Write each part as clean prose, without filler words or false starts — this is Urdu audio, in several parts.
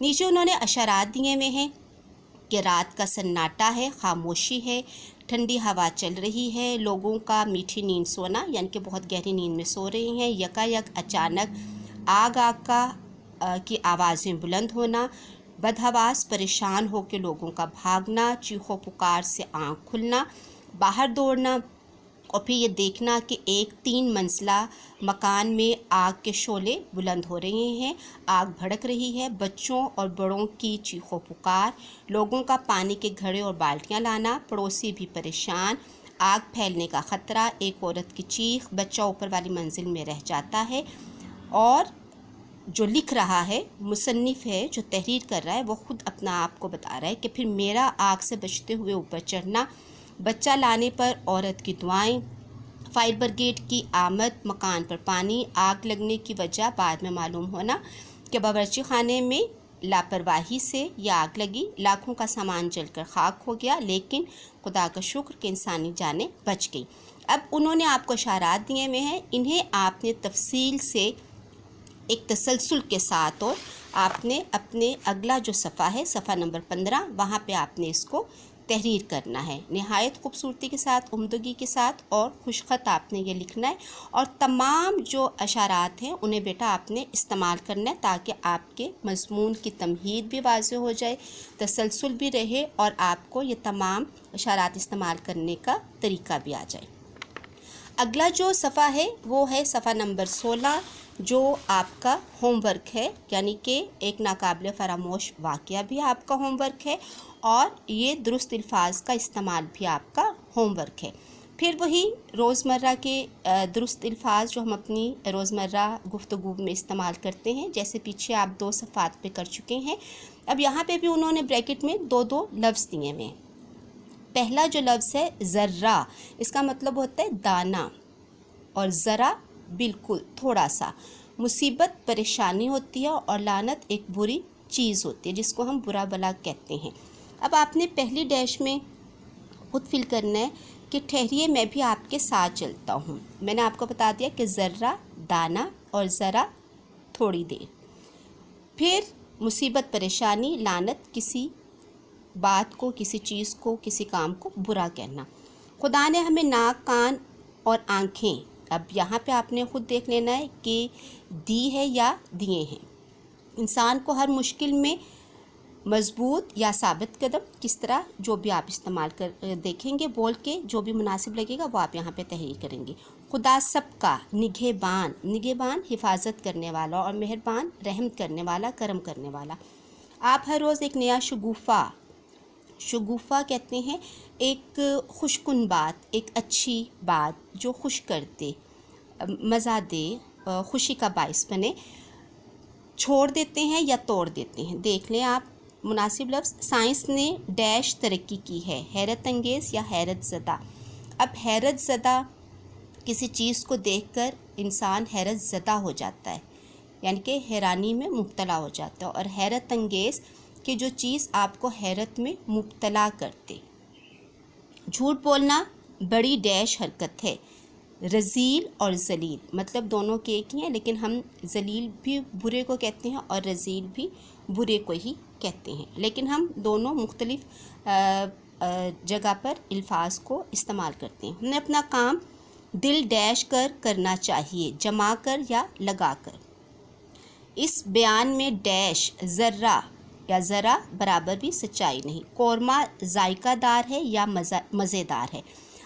نیچے انہوں نے اشارات دیے ہوئے ہیں کہ رات کا سناٹا ہے، خاموشی ہے، ٹھنڈی ہوا چل رہی ہے، لوگوں کا میٹھی نیند سونا یعنی کہ بہت گہری نیند میں سو رہے ہیں، یکایک اچانک آگ کی آوازیں بلند ہونا، بدحواس پریشان ہو کے لوگوں کا بھاگنا، چیخو پکار سے آنکھ کھلنا، باہر دوڑنا، اور پھر یہ دیکھنا کہ ایک 3 منزلہ مکان میں آگ کے شعلے بلند ہو رہے ہیں، آگ بھڑک رہی ہے، بچوں اور بڑوں کی چیخو پکار، لوگوں کا پانی کے گھڑے اور بالٹیاں لانا، پڑوسی بھی پریشان، آگ پھیلنے کا خطرہ، ایک عورت کی چیخ، بچہ اوپر والی منزل میں رہ جاتا ہے، اور جو لکھ رہا ہے، مصنف ہے جو تحریر کر رہا ہے، وہ خود اپنا آپ کو بتا رہا ہے کہ پھر میرا آگ سے بچتے ہوئے اوپر چڑھنا، بچہ لانے پر عورت کی دعائیں، فائر بریگیڈ کی آمد، مکان پر پانی، آگ لگنے کی وجہ بعد میں معلوم ہونا کہ باورچی خانے میں لاپرواہی سے یہ آگ لگی، لاکھوں کا سامان جل کر خاک ہو گیا، لیکن خدا کا شکر کہ انسانی جانیں بچ گئی۔ اب انہوں نے آپ کو اشارات دیے ہوئے ہیں، انہیں آپ نے تفصیل سے ایک تسلسل کے ساتھ، اور آپ نے اپنے اگلا جو صفحہ ہے، صفحہ نمبر 15، وہاں پہ آپ نے اس کو تحریر کرنا ہے، نہایت خوبصورتی کے ساتھ، عمدگی کے ساتھ اور خوش خط آپ نے یہ لکھنا ہے، اور تمام جو اشارات ہیں انہیں بیٹا آپ نے استعمال کرنا ہے تاکہ آپ کے مضمون کی تمہید بھی واضح ہو جائے، تسلسل بھی رہے، اور آپ کو یہ تمام اشارات استعمال کرنے کا طریقہ بھی آ جائے۔ اگلا جو صفحہ ہے وہ ہے صفحہ نمبر 16، جو آپ کا ہوم ورک ہے، یعنی کہ ایک ناقابل فراموش واقعہ بھی آپ کا ہوم ورک ہے، اور یہ درست الفاظ کا استعمال بھی آپ کا ہوم ورک ہے۔ پھر وہی روزمرہ کے درست الفاظ جو ہم اپنی روزمرہ گفتگو میں استعمال کرتے ہیں، جیسے پیچھے آپ 2 صفحات پہ کر چکے ہیں، اب یہاں پہ بھی انہوں نے بریکٹ میں 2 لفظ دیے ہوئے ہیں۔ پہلا جو لفظ ہے ذرہ، اس کا مطلب ہوتا ہے دانہ، اور ذرا بالکل تھوڑا سا، مصیبت پریشانی ہوتی ہے، اور لعنت ایک بری چیز ہوتی ہے جس کو ہم برا بلا کہتے ہیں۔ اب آپ نے پہلی ڈیش میں خود فل کرنا ہے کہ ٹھہریے میں بھی آپ کے ساتھ چلتا ہوں۔ میں نے آپ کو بتا دیا کہ ذرہ دانہ اور ذرا تھوڑی دیر، پھر مصیبت پریشانی، لعنت کسی بات کو، کسی چیز کو، کسی کام کو برا کہنا۔ خدا نے ہمیں ناک، کان اور آنکھیں، اب یہاں پہ آپ نے خود دیکھ لینا ہے کہ دی ہے یا دیے ہیں۔ انسان کو ہر مشکل میں مضبوط یا ثابت قدم، کس طرح جو بھی آپ استعمال کر دیکھیں گے، بول کے جو بھی مناسب لگے گا وہ آپ یہاں پہ تحریر کریں گے۔ خدا سب کا نگہبان، نگہبان حفاظت کرنے والا، اور مہربان رحم کرنے والا، کرم کرنے والا۔ آپ ہر روز ایک نیا شگوفہ کہتے ہیں ایک خوش کن بات، ایک اچھی بات جو خوش کر دے، مزہ دے، خوشی کا باعث بنے، چھوڑ دیتے ہیں یا توڑ دیتے ہیں۔ دیکھ لیں آپ مناسب لفظ۔ سائنس نے ڈیش ترقی کی ہے، حیرت انگیز یا حیرت زدہ۔ اب حیرت زدہ، کسی چیز کو دیکھ کر انسان حیرت زدہ ہو جاتا ہے، یعنی کہ حیرانی میں مبتلا ہو جاتا ہے، اور حیرت انگیز کہ جو چیز آپ کو حیرت میں مبتلا کرتے۔ جھوٹ بولنا بڑی ڈیش حرکت ہے، رذیل اور ذلیل، مطلب دونوں کے ایک ہی ہیں، لیکن ہم ذلیل بھی برے کو کہتے ہیں اور رذیل بھی برے کو ہی کہتے ہیں، لیکن ہم دونوں مختلف جگہ پر الفاظ کو استعمال کرتے ہیں۔ ہمیں اپنا کام دل ڈیش کر کرنا چاہیے، جما کر یا لگا کر۔ اس بیان میں ڈیش ذرہ یا ذرا برابر بھی سچائی نہیں۔ قورمہ ذائقہ دار ہے یا مزیدار ہے۔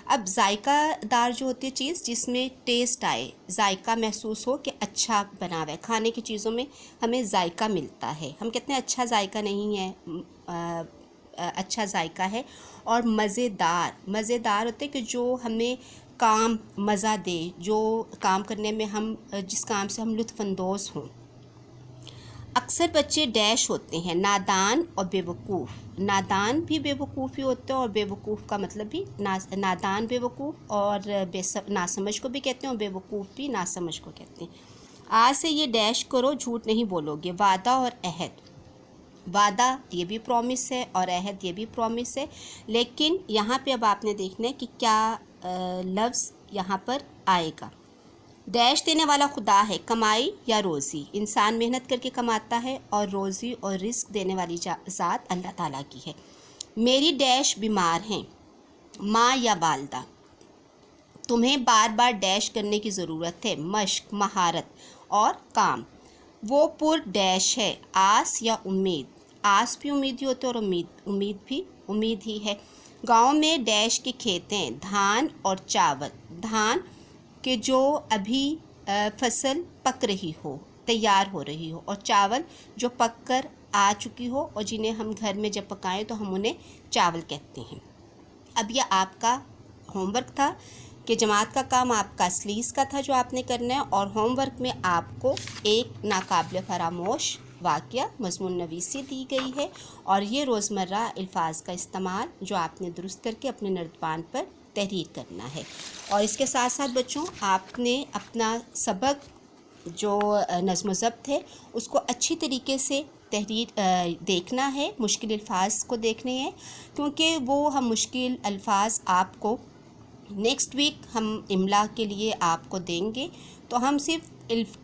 اب ذائقہ دار جو ہوتی ہے چیز جس میں ٹیسٹ آئے، ذائقہ محسوس ہو کہ اچھا بنا ہوا ہے، کھانے کی چیزوں میں ہمیں ذائقہ ملتا ہے، ہم کہتے ہیں اچھا ذائقہ نہیں ہے، اچھا ذائقہ ہے۔ اور مزیدار ہوتے کہ جو ہمیں کام مزہ دے، جو کام کرنے میں جس کام سے ہم لطف اندوز ہوں۔ اکثر بچے ڈیش ہوتے ہیں، نادان اور بے وقوف۔ نادان بھی بے وقوف ہی ہوتے ہیں، اور بے وقوف کا مطلب بھی نادان بے وقوف، اور ناسمجھ کو بھی کہتے ہیں، اور بے وقوف بھی ناسمجھ کو کہتے ہیں۔ آج سے یہ ڈیش کرو، جھوٹ نہیں بولو گے۔ وعدہ اور عہد، وعدہ یہ بھی پرومس ہے اور عہد یہ بھی پرومس ہے، لیکن یہاں پہ اب آپ نے دیکھنا ہے کہ کیا لفظ یہاں پر آئے گا۔ ڈیش دینے والا خدا ہے، کمائی یا روزی، انسان محنت کر کے کماتا ہے اور روزی اور رزق دینے والی ذات اللہ تعالیٰ کی ہے۔ میری ڈیش بیمار ہیں، ماں یا والدہ۔ تمہیں بار بار ڈیش کرنے کی ضرورت ہے، مشق، مہارت اور کام۔ وہ پر ڈیش ہے، آس یا امید، آس بھی امید ہی ہوتے اور امید بھی امید ہی ہے۔ گاؤں میں ڈیش کے کھیت ہیں، دھان اور چاول، دھان کہ جو ابھی فصل پک رہی ہو، تیار ہو رہی ہو، اور چاول جو پک کر آ چکی ہو اور جنہیں ہم گھر میں جب پکائیں تو ہم انہیں چاول کہتے ہیں۔ اب یہ آپ کا ہوم ورک تھا کہ جماعت کا کام آپ کا اسلیس کا تھا جو آپ نے کرنا ہے، اور ہوم ورک میں آپ کو ایک ناقابل فراموش واقعہ مضمون نویسی دی گئی ہے، اور یہ روزمرہ الفاظ کا استعمال جو آپ نے درست کر کے اپنے نردبان پر تحریر کرنا ہے۔ اور اس کے ساتھ ساتھ بچوں آپ نے اپنا سبق جو نظم و ضبط ہے اس کو اچھی طریقے سے تحریر دیکھنا ہے، مشکل الفاظ کو دیکھنے ہیں، کیونکہ وہ ہم مشکل الفاظ آپ کو نیکسٹ ویک ہم املا کے لیے آپ کو دیں گے، تو ہم صرف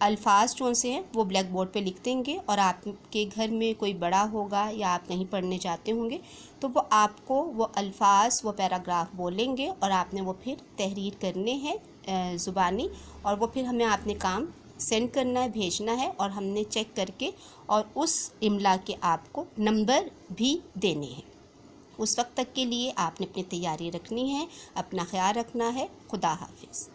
الفاظ جو سے ہیں وہ بلیک بورڈ پہ لکھ دیں گے، اور آپ کے گھر میں کوئی بڑا ہوگا یا آپ کہیں پڑھنے جاتے ہوں گے تو وہ آپ کو وہ الفاظ وہ پیراگراف بولیں گے، اور آپ نے وہ پھر تحریر کرنے ہیں زبانی، اور وہ پھر ہمیں آپ نے کام سینڈ کرنا ہے، بھیجنا ہے، اور ہم نے چیک کر کے اور اس املا کے آپ کو نمبر بھی دینے ہیں۔ اس وقت تک کے لیے آپ نے اپنی تیاری رکھنی ہے، اپنا خیال رکھنا ہے۔ خدا حافظ۔